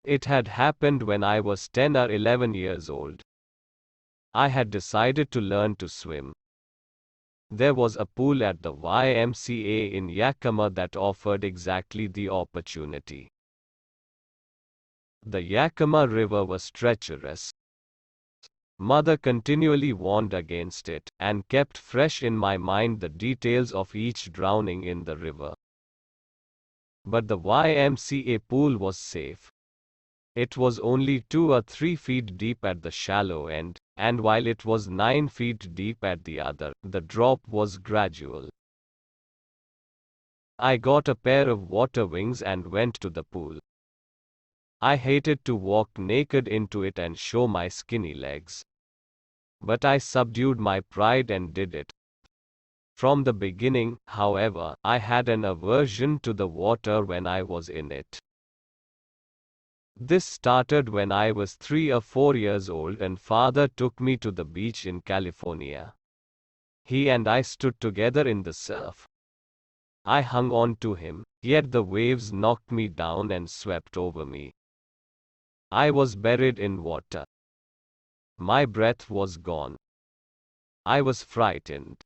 It had happened when I was 10 or 11 years old. I had decided to learn to swim. There was a pool at the YMCA in Yakima that offered exactly the opportunity. The Yakima River was treacherous. Mother continually warned against it, and kept fresh in my mind the details of each drowning in the river. But the YMCA pool was safe. It was only 2 or 3 feet deep at the shallow end, and while it was 9 feet deep at the other, the drop was gradual. I got a pair of water wings and went to the pool. I hated to walk naked into it and show my skinny legs. But I subdued my pride and did it. From the beginning, however, I had an aversion to the water when I was in it. This started when I was 3 or 4 years old and father took me to the beach in California. He and I stood together in the surf. I hung on to him, yet the waves knocked me down and swept over me. I was buried in water. My breath was gone. I was frightened.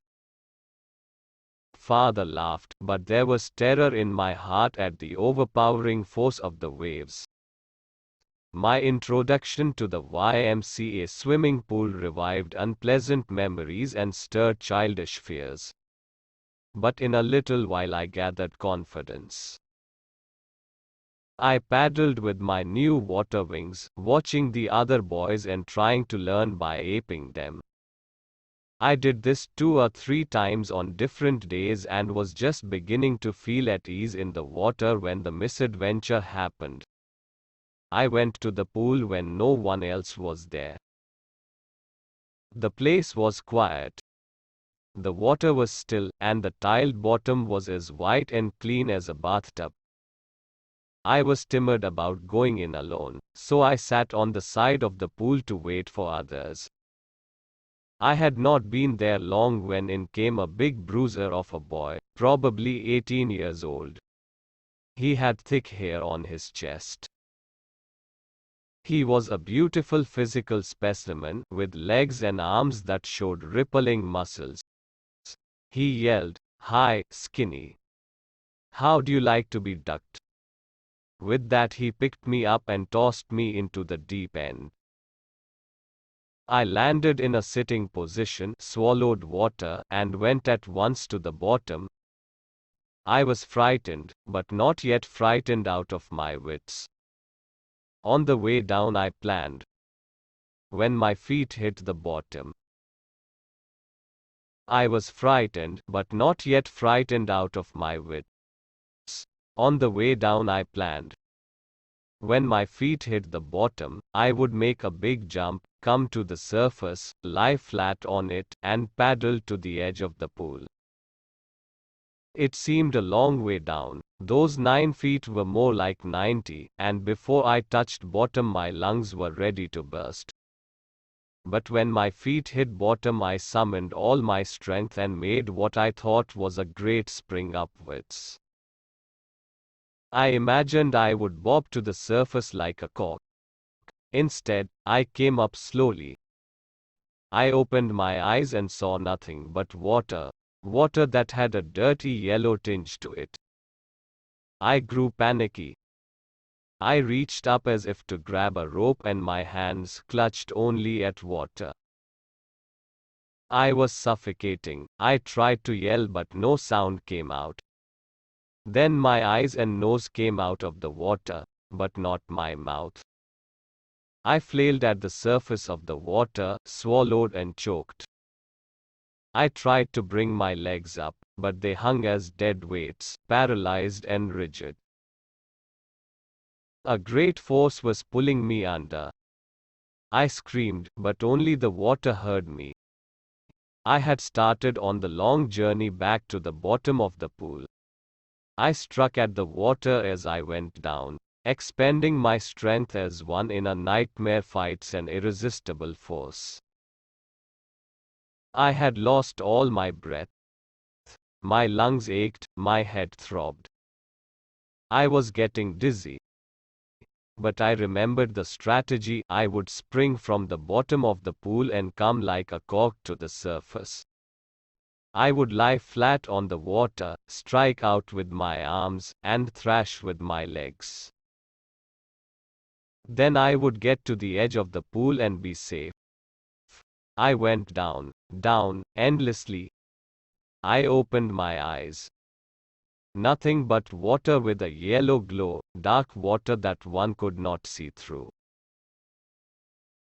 Father laughed, but there was terror in my heart at the overpowering force of the waves. My introduction to the YMCA swimming pool revived unpleasant memories and stirred childish fears. But in a little while I gathered confidence. I paddled with my new water wings, watching the other boys and trying to learn by aping them. I did this 2 or 3 times on different days and was just beginning to feel at ease in the water when the misadventure happened. I went to the pool when no one else was there. The place was quiet. The water was still, and the tiled bottom was as white and clean as a bathtub. I was timid about going in alone, so I sat on the side of the pool to wait for others. I had not been there long when in came a big bruiser of a boy, probably 18 years old. He had thick hair on his chest. He was a beautiful physical specimen, with legs and arms that showed rippling muscles. He yelled, "Hi, skinny. How'd you like to be ducked?" With that he picked me up and tossed me into the deep end. I landed in a sitting position, swallowed water, and went at once to the bottom. I was frightened, but not yet frightened out of my wits. On the way down I planned. When my feet hit the bottom, I was frightened, but not yet frightened out of my wits. On the way down I planned. When my feet hit the bottom, I would make a big jump, come to the surface, lie flat on it, and paddle to the edge of the pool. It seemed a long way down. Those 9 feet were more like 90, and before I touched bottom my lungs were ready to burst. But when my feet hit bottom I summoned all my strength and made what I thought was a great spring upwards. I imagined I would bob to the surface like a cork. Instead, I came up slowly. I opened my eyes and saw nothing but water, water that had a dirty yellow tinge to it. I grew panicky. I reached up as if to grab a rope and my hands clutched only at water. I was suffocating. I tried to yell but no sound came out. Then my eyes and nose came out of the water, but not my mouth. I flailed at the surface of the water, swallowed and choked. I tried to bring my legs up, but they hung as dead weights, paralyzed and rigid. A great force was pulling me under. I screamed, but only the water heard me. I had started on the long journey back to the bottom of the pool. I struck at the water as I went down, expending my strength as one in a nightmare fights an irresistible force. I had lost all my breath. My lungs ached, my head throbbed. I was getting dizzy. but I remembered the strategy. I would spring from the bottom of the pool and come like a cork to the surface. I would lie flat on the water, strike out with my arms, and thrash with my legs. Then I would get to the edge of the pool and be safe. I went down, down, endlessly. I opened my eyes. Nothing but water with a yellow glow, dark water that one could not see through.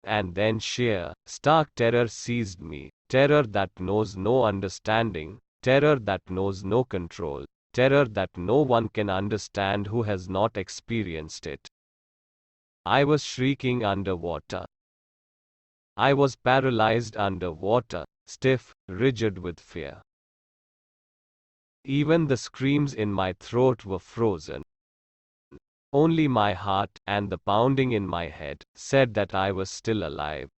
And then sheer, stark terror seized me, terror that knows no understanding, terror that knows no control, terror that no one can understand who has not experienced it. I was shrieking underwater. I was paralyzed underwater, stiff, rigid with fear. Even the screams in my throat were frozen. Only my heart, and the pounding in my head, said that I was still alive.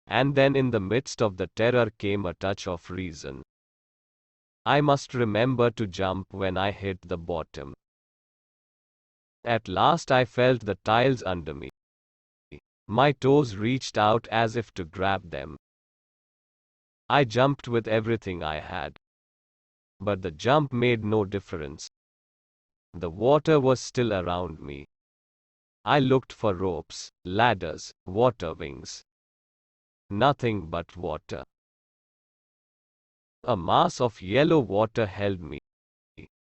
And then in the midst of the terror came a touch of reason. I must remember to jump when I hit the bottom. At last I felt the tiles under me. My toes reached out as if to grab them. I jumped with everything I had. But the jump made no difference. The water was still around me. I looked for ropes, ladders, water wings. Nothing but water. A mass of yellow water held me.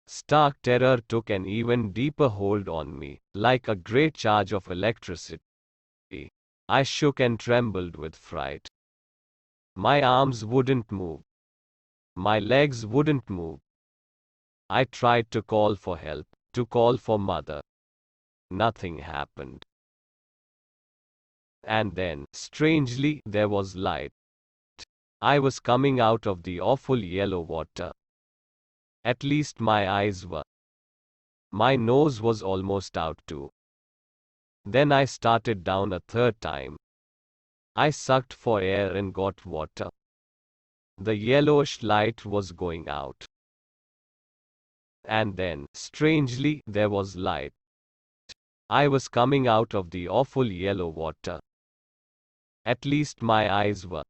Stark terror took an even deeper hold on me, like a great charge of electricity. I shook and trembled with fright. My arms wouldn't move. My legs wouldn't move. I tried to call for help, to call for mother. Nothing happened. And then, strangely, there was light. I was coming out of the awful yellow water. At least my eyes were. My nose was almost out too. Then I started down a third time. I sucked for air and got water. The yellowish light was going out. And then, strangely, there was light. I was coming out of the awful yellow water. At least my eyes were.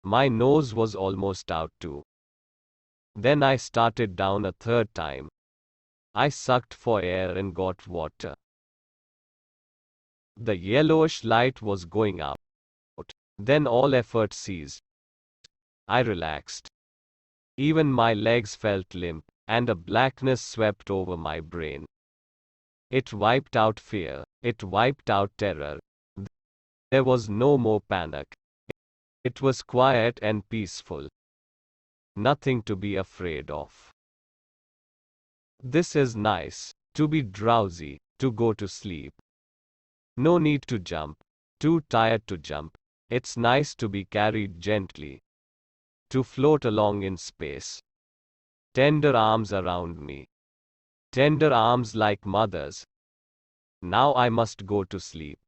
My nose was almost out too. Then I started down a third time. I sucked for air and got water. The yellowish light was going out. Then all effort ceased. I relaxed. Even my legs felt limp, and a blackness swept over my brain. It wiped out fear. It wiped out terror. There was no more panic. It was quiet and peaceful. Nothing to be afraid of. This is nice, to be drowsy, to go to sleep. No need to jump. Too tired to jump. It's nice to be carried gently. To float along in space. Tender arms around me. Tender arms like mother's. Now I must go to sleep.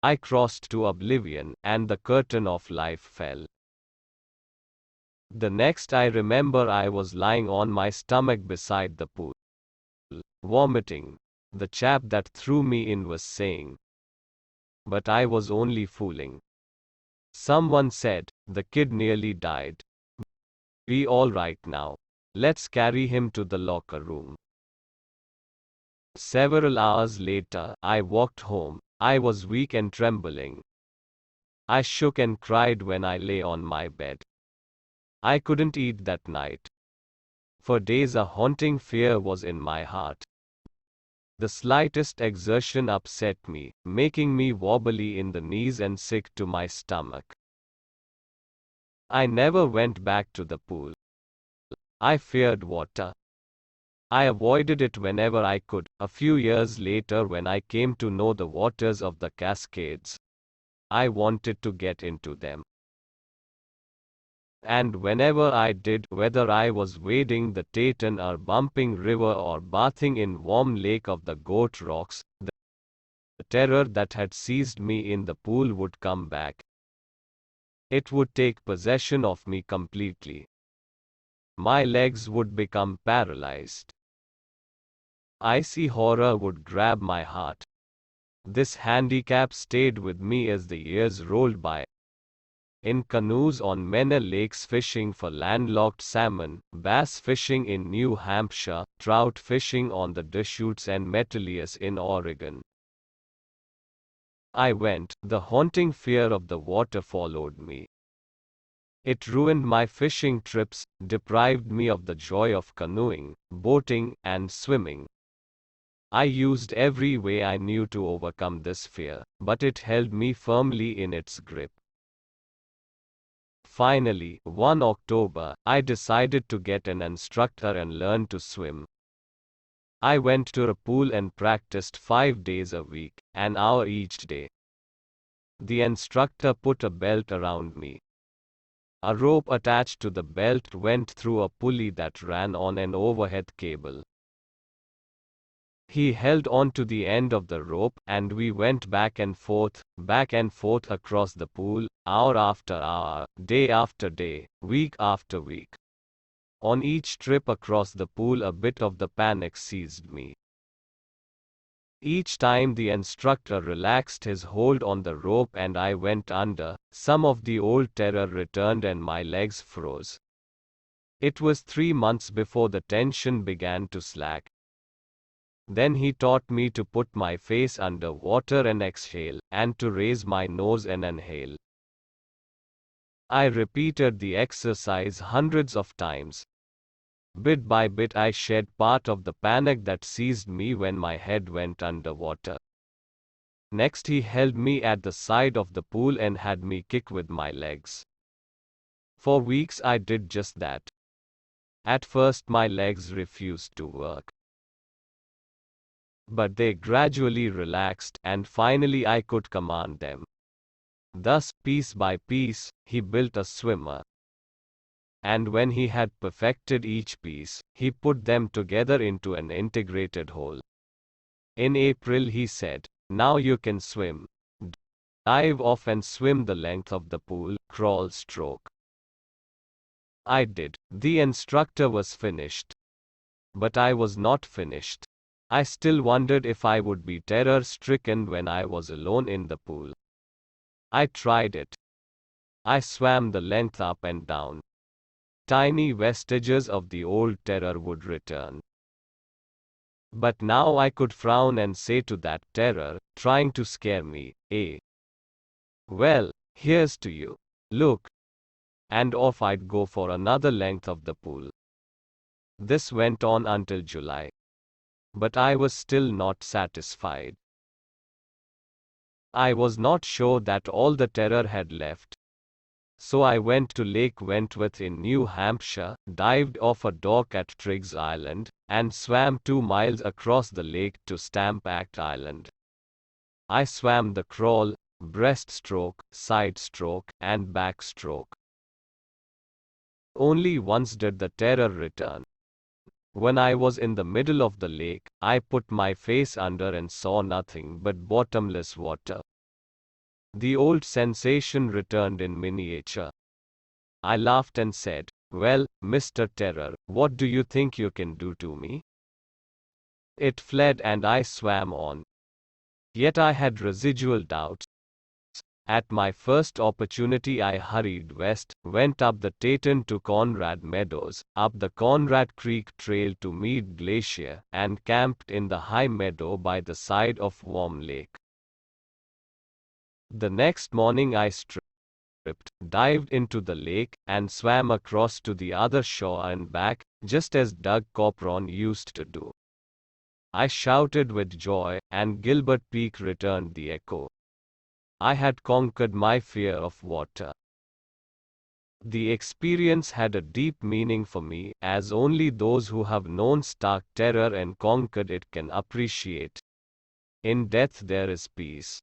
I crossed to oblivion, and the curtain of life fell. The next I remember I was lying on my stomach beside the pool. Vomiting. The chap that threw me in was saying. But I was only fooling. Someone said, the kid nearly died. Be all right now. Let's carry him to the locker room. Several hours later, I walked home. I was weak and trembling. I shook and cried when I lay on my bed. I couldn't eat that night. For days a haunting fear was in my heart. The slightest exertion upset me, making me wobbly in the knees and sick to my stomach. I never went back to the pool. I feared water. I avoided it whenever I could. A few years later, when I came to know the waters of the Cascades, I wanted to get into them. And whenever I did, whether I was wading the Taton or bumping river or bathing in warm lake of the Goat Rocks, the terror that had seized me in the pool would come back. It would take possession of me completely. My legs would become paralyzed. Icy horror would grab my heart. This handicap stayed with me as the years rolled by. In canoes on many lakes fishing for landlocked salmon, bass fishing in New Hampshire, trout fishing on the Deschutes and Metalius in Oregon. I went, the haunting fear of the water followed me. It ruined my fishing trips, deprived me of the joy of canoeing, boating, and swimming. I used every way I knew to overcome this fear, but it held me firmly in its grip. Finally, one October, I decided to get an instructor and learn to swim. I went to a pool and practiced 5 days a week, an hour each day. The instructor put a belt around me. A rope attached to the belt went through a pulley that ran on an overhead cable. He held on to the end of the rope, and we went back and forth across the pool, hour after hour, day after day, week after week. On each trip across the pool, a bit of the panic seized me. Each time the instructor relaxed his hold on the rope and I went under, some of the old terror returned and my legs froze. It was 3 months before the tension began to slack. Then he taught me to put my face under water and exhale, and to raise my nose and inhale. I repeated the exercise hundreds of times. Bit by bit I shed part of the panic that seized me when my head went under water. Next he held me at the side of the pool and had me kick with my legs. For weeks I did just that. At first my legs refused to work. But they gradually relaxed, and finally I could command them. Thus, piece by piece, he built a swimmer. And when he had perfected each piece, he put them together into an integrated whole. In April he said, "Now you can swim. Dive off and swim the length of the pool, crawl stroke." I did. The instructor was finished. But I was not finished. I still wondered if I would be terror-stricken when I was alone in the pool. I tried it. I swam the length up and down. Tiny vestiges of the old terror would return. But now I could frown and say to that terror, trying to scare me, "Well, here's to you. Look." And off I'd go for another length of the pool. This went on until July. But I was still not satisfied. I was not sure that all the terror had left. So I went to Lake Wentworth in New Hampshire, dived off a dock at Triggs Island, and swam 2 miles across the lake to Stampact Island. I swam the crawl, breaststroke, side stroke, and backstroke. Only once did the terror return. When I was in the middle of the lake, I put my face under and saw nothing but bottomless water. The old sensation returned in miniature. I laughed and said, "Well, Mr. Terror, what do you think you can do to me?" It fled and I swam on. Yet I had residual doubts. At my first opportunity I hurried west, went up the Tatum to Conrad Meadows, up the Conrad Creek Trail to Meade Glacier, and camped in the high meadow by the side of Warm Lake. The next morning I stripped, dived into the lake, and swam across to the other shore and back, just as Doug Copron used to do. I shouted with joy, and Gilbert Peak returned the echo. I had conquered my fear of water. The experience had a deep meaning for me, as only those who have known stark terror and conquered it can appreciate. In death there is peace.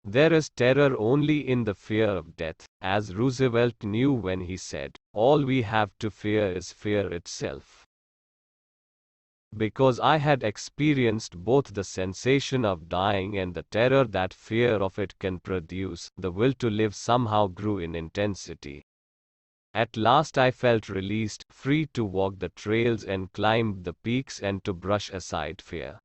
There is terror only in the fear of death, as Roosevelt knew when he said, "All we have to fear is fear itself." Because I had experienced both the sensation of dying and the terror that fear of it can produce, the will to live somehow grew in intensity. At last I felt released, free to walk the trails and climb the peaks and to brush aside fear.